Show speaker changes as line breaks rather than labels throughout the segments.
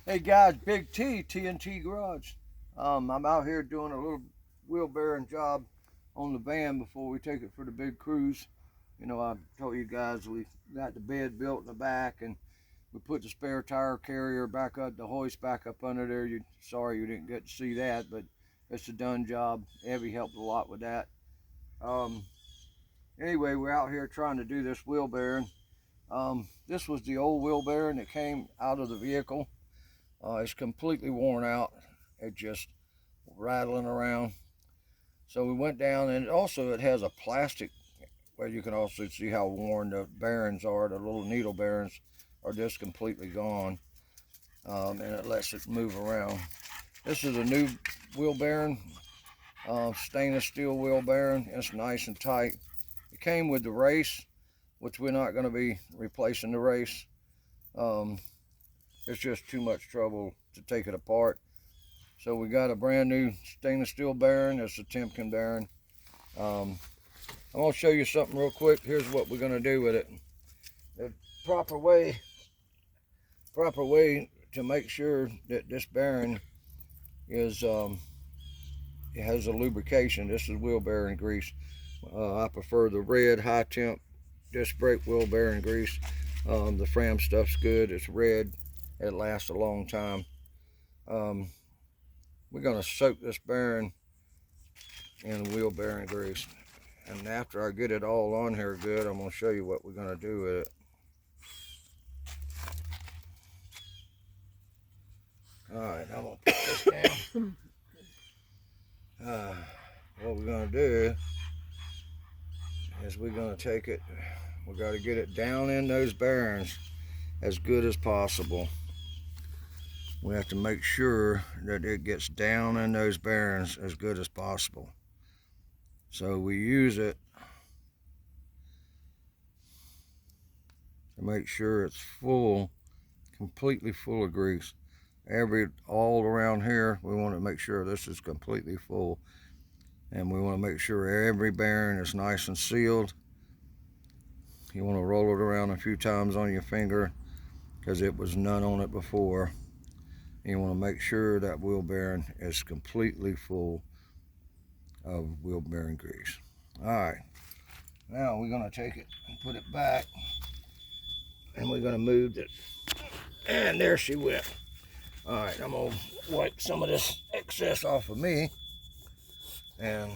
Hey guys, Big T, TNT Garage. I'm out here doing a little wheel bearing job on the van before we take it for the big cruise. You know, I told you guys we got the bed built in the back and we put the spare tire carrier back up, the hoist back up under there. Sorry you didn't get to see that, but it's a done job. Evie helped a lot with that. Um, anyway, we're out here trying to do this wheel bearing. This was the old wheel bearing that came out of the vehicle. It's completely worn out. It just rattling around. So we went down, and also it has a plastic where you can also see how worn the bearings are. The little needle bearings are just completely gone, and it lets it move around. This is a new wheel bearing, stainless steel wheel bearing. It's nice and tight. It came with the race, which we're not going to be replacing the race. It's just too much trouble to take it apart. So we got a brand new stainless steel bearing. It's a Timken bearing. I'm going to show you something real quick. Here's what we're going to do with it. The proper way to make sure that this bearing is it has a lubrication. This is wheel bearing grease. I prefer the red high temp disc brake wheel bearing grease. The Fram stuff's good. It's red. It lasts a long time. We're going to soak this bearing in wheel bearing grease. And after I get it all on here good, I'm going to show you what we're going to do with it. Alright, I'm going to put this down. What we're going to do is we're going to take it, we got to get it down in those bearings as good as possible. We have to make sure that it gets down in those bearings as good as possible. So we use it to make sure it's full, completely full of grease. All around here, we want to make sure this is completely full. And we want to make sure every bearing is nice and sealed. You want to roll it around a few times on your finger because it was none on it before. You want to make sure that wheel bearing is completely full of wheel bearing grease. Alright, now we're going to take it and put it back, and we're going to move it, and there she went. Alright, I'm going to wipe some of this excess off of me, and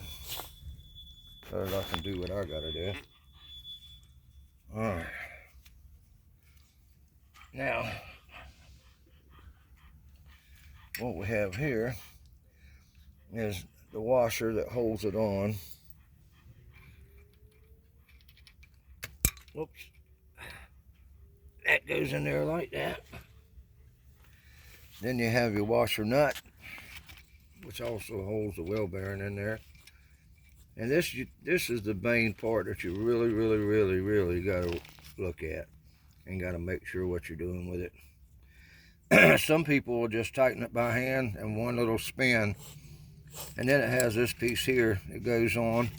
so that I can do what I got to do. Alright, now what we have here is the washer that holds it on. Oops. That goes in there like that. Then you have your washer nut, which also holds the wheel bearing in there. And this is the main part that you really got to look at and got to make sure what you're doing with it. Some people will just tighten it by hand and one little spin, and then it has this piece here that goes on,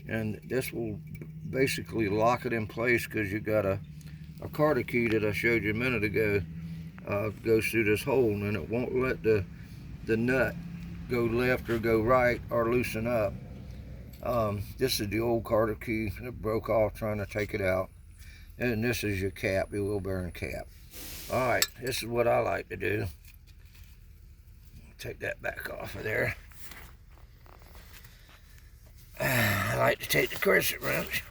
and this will basically lock it in place because you got a Carter key that I showed you a minute ago goes through this hole, and it won't let the nut go left or go right or loosen up. This is the old Carter key that broke off trying to take it out, and this is your cap, your wheel bearing cap. Alright, this is what I like to do. Take that back off of there. I like to take the crescent wrench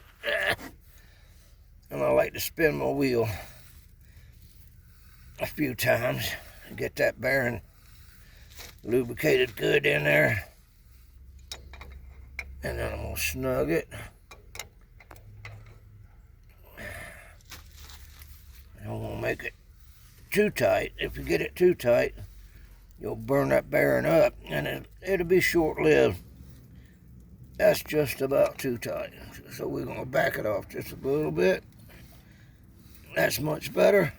and I like to spin my wheel a few times and get that bearing lubricated good in there. And then I'm going to snug it. I don't want to make it too tight. If you get it too tight, you'll burn that bearing up and it'll be short-lived. That's just about too tight. So we're going to back it off just a little bit. That's much better.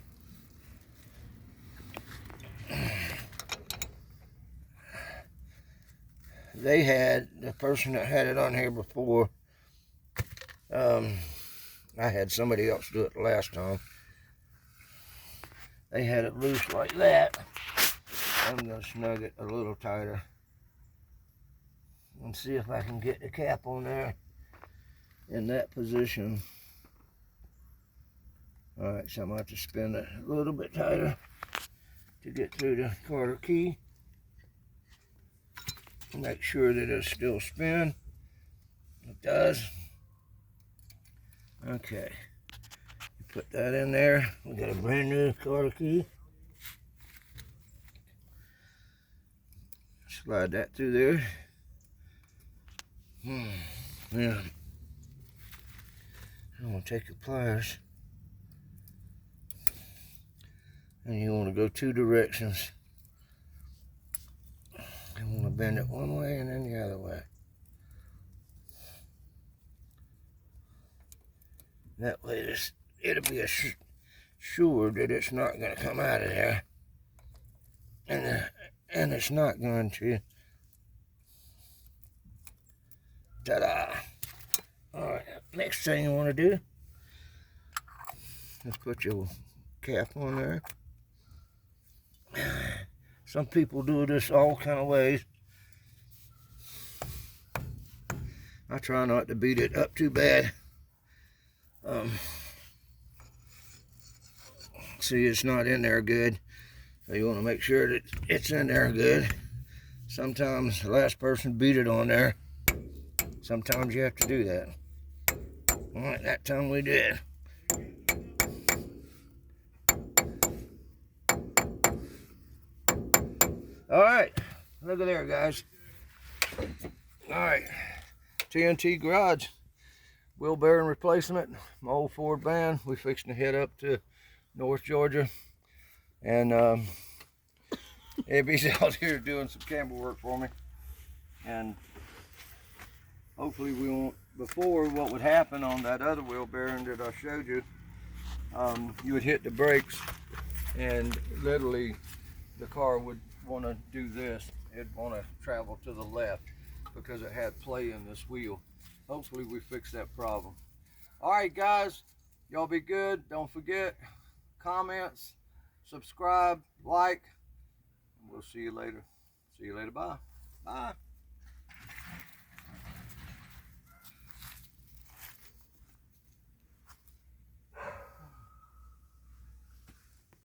The person that had it on here before, I had somebody else do it last time. they had it loose like that. I'm going to snug it a little tighter and see if I can get the cap on there in that position. All right, so I'm going to have to spin it a little bit tighter to get through the quarter key. Make sure that it'll still spin. It does. Okay, put that in there. We got a brand new quarter key. Slide that through there. Yeah. I'm gonna take your pliers, and you want to go two directions. You want to bend it one way and then the other way. That way, it'll be sure that it's not going to come out of there, and it's not going to. Ta-da! All right. Next thing you want to do is put your cap on there. Some people do this all kind of ways. I try not to beat it up too bad. See, it's not in there good. So you want to make sure that it's in there good. Sometimes the last person beat it on there. Sometimes you have to do that. All right, that time we did. All right, look at there, guys. All right, TNT Garage, wheel bearing replacement, my old Ford van. We fixing to head up to North Georgia, and Abby's out here doing some camera work for me, and hopefully we won't. Before, what would happen on that other wheel bearing that I showed you, you would hit the brakes, and literally the car would want to do this. It'd want to travel to the left because it had play in this wheel. Hopefully we fix that problem. All right, guys, y'all be good. Don't forget, comments, subscribe, like, and we'll see you later. See you later. Bye. Bye.